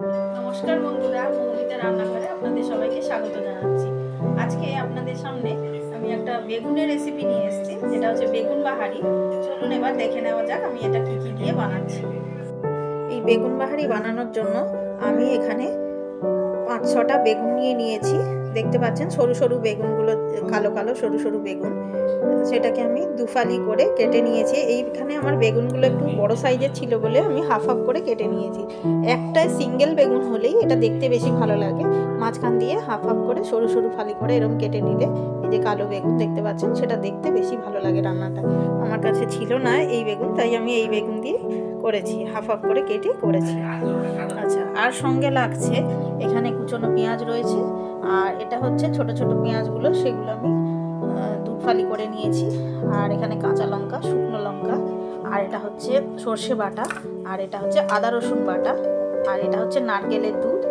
নমস্কার বন্ধুরা, মৌমিতা রান্নাঘরে আপনাদের সবাইকে স্বাগত জানাচ্ছি। আজকে আপনাদের সামনে আমি একটা বেগুনের রেসিপি নিয়ে এসেছি, যেটা হচ্ছে বেগুন বাহারি। চলুন এবার দেখে নেওয়া যাক আমি এটা কি কি দিয়ে বানাচ্ছি। এই বেগুন বাহারি বানানোর জন্য আমি এখানে 5-6টা বেগুন নিয়েছি। দেখতে পাচ্ছেন সরু সরু বেগুনগুলো, কালো কালো সরু সরু বেগুন। সেটাকে আমি দুফালি করে কেটে নিয়েছি। এইখানে আমার বেগুনগুলো একটু বড় সাইজের ছিল বলে আমি হাফ হাফ করে কেটে নিয়েছি। একটা সিঙ্গেল বেগুন হলেই এটা দেখতে বেশি ভালো লাগে। মাঝখান দিয়ে হাফ হাফ করে সরু সরু ফালি করে এরকম কেটে নিলে, এই যে কালো বেগুন দেখতে পাচ্ছেন, সেটা দেখতে বেশি ভালো লাগে রান্নাটা। আমার কাছে ছিল না এই বেগুন, তাই আমি এই বেগুন দিয়ে করেছি, হাফ হাফ করে কেটে করেছি। আচ্ছা, আর সঙ্গে লাগছে এখানে কুচনো পেঁয়াজ রয়েছে, আর এটা হচ্ছে ছোট ছোট পেঁয়াজগুলো, সেগুলো আমি দুফালি করে নিয়েছি। আর এখানে কাঁচা লঙ্কা, শুকনো লঙ্কা, আর এটা হচ্ছে সর্ষে বাটা, আর এটা হচ্ছে আদা রসুন বাটা, আর এটা হচ্ছে নারকেলের দুধ,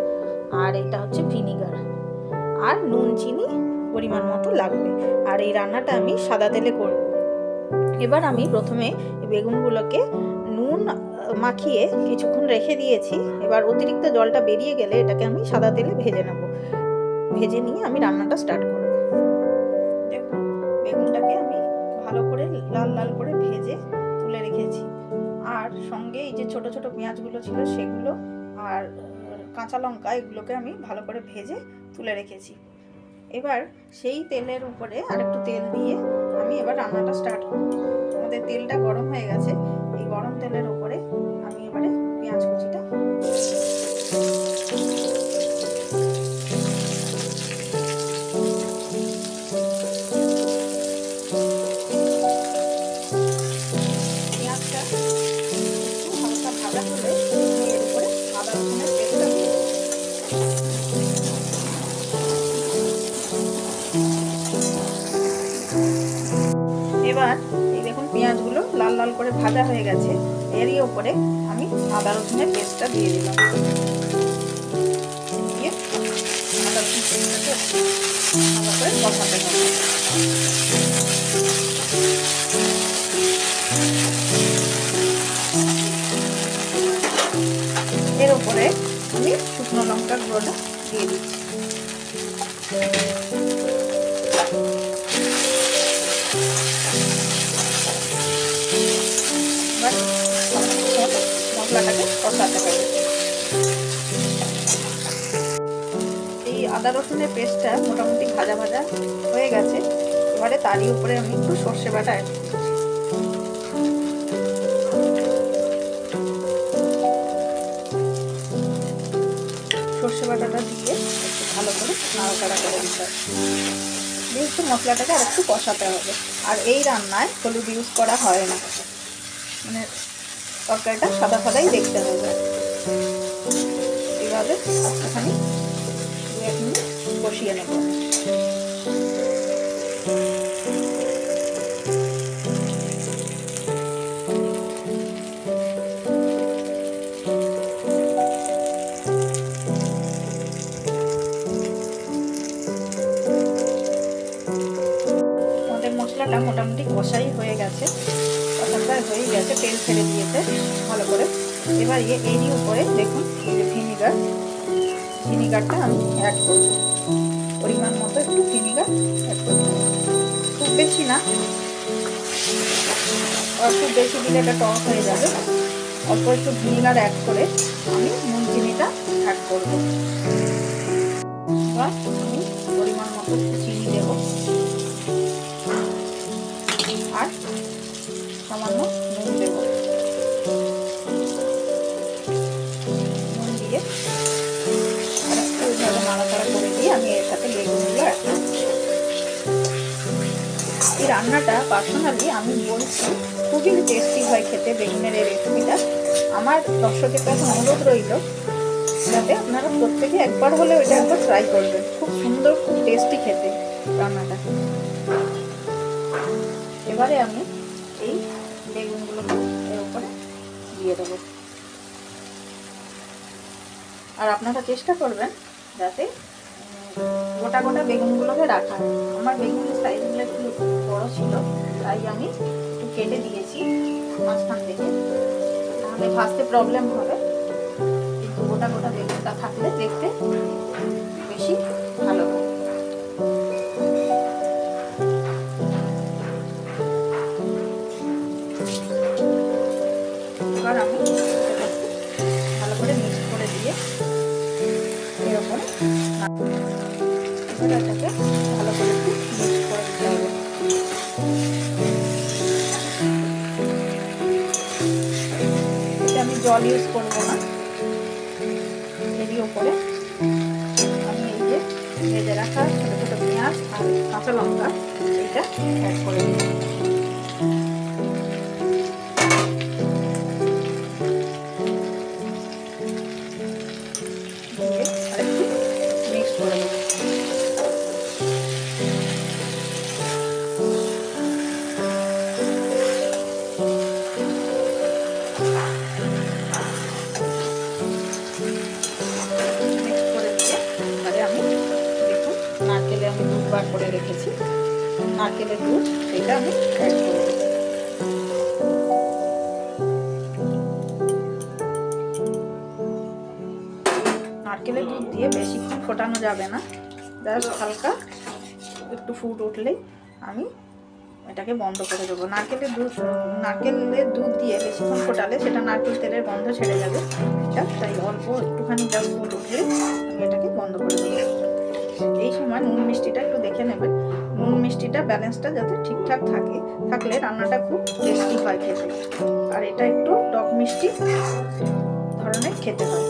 আর এটা হচ্ছে ভিনিগার, আর নুন চিনি পরিমাণ মতো লাগবে। আর এই রান্নাটা আমি সাদা তেলে করব। এবার আমি প্রথমে বেগুনগুলোকে নুন মাখিয়ে কিছুক্ষণ রেখে দিয়েছি। এবার অতিরিক্ত জলটা বেরিয়ে গেলে এটাকে আমি সাদা তেলে ভেজে নেব। ভেজে নিয়ে আমি রান্নাটা স্টার্ট করব। দেখুন, বেগুনটাকে আমি ভালো করে লাল লাল করে ভেজে তুলে রেখেছি। আর সঙ্গে এই যে ছোট ছোট পেঁয়াজগুলো ছিল সেগুলো, আর কাঁচা লঙ্কা, এগুলোকে আমি ভালো করে ভেজে তুলে রেখেছি। এবার সেই তেলের উপরে আরেকটু তেল দিয়ে আমি এবার রান্নাটা স্টার্ট করব। আমাদের তেলটা গরম হয়ে গেছে। এই গরম তেলের উপরে আমি এবারে পেঁয়াজ কুচিটা এবার এই দেখুন পেঁয়াজগুলো লাল লাল করে ভাজা হয়ে গেছে। এরই ওপরে আমি আদা রসুনের পেস্টটা দিয়ে দিলাম। দিয়ে আদা রসুন পেস্টটাকে ভালো করে কষাতে হবে। এর ওপরে আমি শুকনো লঙ্কার গুঁড়োটা দিয়ে দিচ্ছি। মশলাটাকে কষাতে হবে। এই আদা রসুনের পেস্টটা মোটামুটি ভাজা ভাজা হয়ে গেছে। এবারে তারই উপরে আমি একটু সর্ষে বাটা অ্যাড করছি। সর্ষে বাটাটা দিয়ে একটু ভালো করে নাড়াচাড়া করে দিতে হবে। দিয়ে একটু মশলাটাকে আর একটু কষাতে হবে। আর এই রান্নায় হলুদ ইউজ করা হয় না, মানে তরকারিটা সাদা সাদাই দেখতে হবে। এইভাবে একটুখানি 2-1 মিনিট কষিয়ে নেব। আমাদের মশলাটা মোটামুটি কষাই হয়ে গেছে, কষাটা হয়ে গেছে, তেল ছেড়ে দিয়েছে ভালো করে। এবার এরই উপরে দেখুন এই যে ভিনিগারটা আমি অ্যাড করব। পরিমাণ মতো একটু ভিনিগার অ্যাড করব, খুব বেশি না। আর খুব বেশি দিলে এটা টক হয়ে যাবে। অল্প একটু ভিনিগার অ্যাড করে আমি নুন চিনিটা অ্যাড করব। এবার আমি পরিমাণ মতো একটু চিনি দেব, আর সামান্য নুন দেব। নুন দিয়ে আর একটু এইভাবে নাড়াচাড়া করে দিয়ে আমি এর সাথে বেগুনগুলো অ্যাড করব। এই রান্নাটা পার্সোনালি আমি বলছি খুবই টেস্টি হয় খেতে, বেগুনের এই রেসিপিটা। আমার দর্শকের কাছে অনুরোধ রইল যাতে আপনারা প্রত্যেকে একবার হলেও এটা একবার ট্রাই করবেন। খুব সুন্দর, খুব টেস্টি খেতে রান্নাটা। এবারে আমি এই বেগুনগুলোকে এর উপরে দিয়ে দেবো। আর আপনারা চেষ্টা করবেন যাতে গোটা গোটা বেগুনগুলোকে রাখা। আমার বেগুনের সাইজগুলো একটু বড় ছিল, তাই আমি একটু কেটে দিয়েছি মাঝখান থেকে, নাহলে ভাজতে প্রবলেম হবে। কিন্তু গোটা গোটা বেগুনটা থাকলে দেখতে বেশি ভালো হয়। এবার আমি ভালো করে মিক্স করে দিয়ে এরকম এটাকে ভালো করে মিক্স করে দিতে হবে। আমি জল ইউজ করবো না, এরই ওপরে আমি এই যে ভেজে রাখা ছোটো ছোটো পেঁয়াজ আর কাঁচা লঙ্কা এটা অ্যাড করে দিই। আরেকটু মিক্স করে দেবো। নারকেলে আমি দুধ বার করে রেখেছি, নারকেলের দুধ এটা আমি অ্যাড করে দেবো। নারকেলের দুধ দিয়ে বেশিক্ষণ ফোটানো যাবে না, জাস্ট হালকা একটু ফুট উঠলেই আমি এটাকে বন্ধ করে দেবো। নারকেলের দুধ দিয়ে বেশিক্ষণ ফোটালে সেটা নারকেল তেলের গন্ধ ছেড়ে যাবে, তাই অল্প একটুখানি জাস্ট ফুট উঠলে আমি এটাকে বন্ধ করে দেবো। এই সময় নুন মিষ্টিটা একটু দেখে নেবেন, নুন মিষ্টিটা ব্যালেন্সটা যাতে ঠিকঠাক থাকলে রান্নাটা খুব টেস্টি হয় খেতে। আর এটা একটু টক মিষ্টি ধরনের খেতে হয়।